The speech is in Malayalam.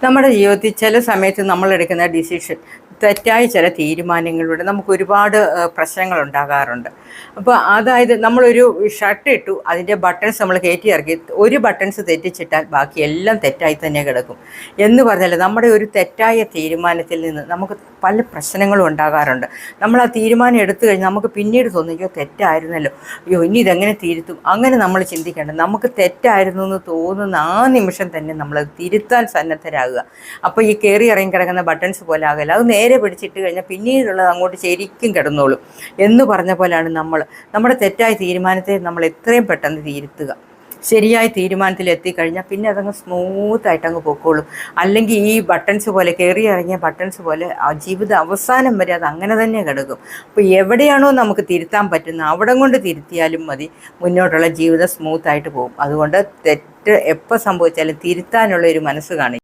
നമ്മുടെ ജീവിതത്തിൽ ചില സമയത്ത് നമ്മൾ എടുക്കുന്ന ഡിസിഷൻ തെറ്റായ ചില തീരുമാനങ്ങളിലൂടെ നമുക്ക് ഒരുപാട് പ്രശ്നങ്ങൾ ഉണ്ടാകാറുണ്ട്. അപ്പോൾ അതായത് നമ്മളൊരു ഷർട്ട് ഇട്ടു, അതിൻ്റെ ബട്ടൺസ് നമ്മൾ കയറ്റി ഇറക്കി, ഒരു ബട്ടൺസ് തെറ്റിച്ചിട്ടാൽ ബാക്കി എല്ലാം തെറ്റായി തന്നെ കിടക്കും. എന്ന് പറഞ്ഞാൽ നമ്മുടെ ഒരു തെറ്റായ തീരുമാനത്തിൽ നിന്ന് നമുക്ക് പല പ്രശ്നങ്ങളും ഉണ്ടാകാറുണ്ട്. നമ്മൾ ആ തീരുമാനം എടുത്തു കഴിഞ്ഞാൽ നമുക്ക് പിന്നീട് തോന്നും, അയ്യോ തെറ്റായിരുന്നല്ലോ, അയ്യോ ഇനി ഇതെങ്ങനെ തിരുത്തും. അങ്ങനെ നമ്മൾ ചിന്തിക്കേണ്ടത്, നമുക്ക് തെറ്റായിരുന്നു എന്ന് തോന്നുന്ന ആ നിമിഷം തന്നെ നമ്മൾ തിരുത്താൻ സന്നദ്ധരാകുക. അപ്പോൾ ഈ കയറി ഇറങ്ങി കിടക്കുന്ന ബട്ടൺസ് പോലെ ആകല്ല, അത് നേരെ പിടിച്ചിട്ട് കഴിഞ്ഞാൽ പിന്നീടുള്ളത് അങ്ങോട്ട് ശരിക്കും കിടന്നോളും. എന്ന് പറഞ്ഞ പോലെയാണ് നമ്മുടെ തെറ്റായ തീരുമാനത്തെ നമ്മൾ എത്രയും പെട്ടെന്ന് തിരുത്തുക. ശരിയായ തീരുമാനത്തിൽ എത്തിക്കഴിഞ്ഞാൽ പിന്നെ അതങ്ങ് സ്മൂത്തായിട്ട് അങ്ങ് പൊക്കോളും. അല്ലെങ്കിൽ ഈ ബട്ടൺസ് പോലെ, കയറി ഇറങ്ങിയ ബട്ടൺസ് പോലെ ആ ജീവിത അവസാനം വരെ അത് അങ്ങനെ തന്നെ കിടക്കും. അപ്പോൾ എവിടെയാണോ നമുക്ക് തിരുത്താൻ പറ്റുന്നത് അവിടം കൊണ്ട് തിരുത്തിയാലും മതി, മുന്നോട്ടുള്ള ജീവിതം സ്മൂത്തായിട്ട് പോകും. അതുകൊണ്ട് തെറ്റ് എപ്പോൾ സംഭവിച്ചാലും തിരുത്താനുള്ള ഒരു മനസ്സ് കാണിക്കും.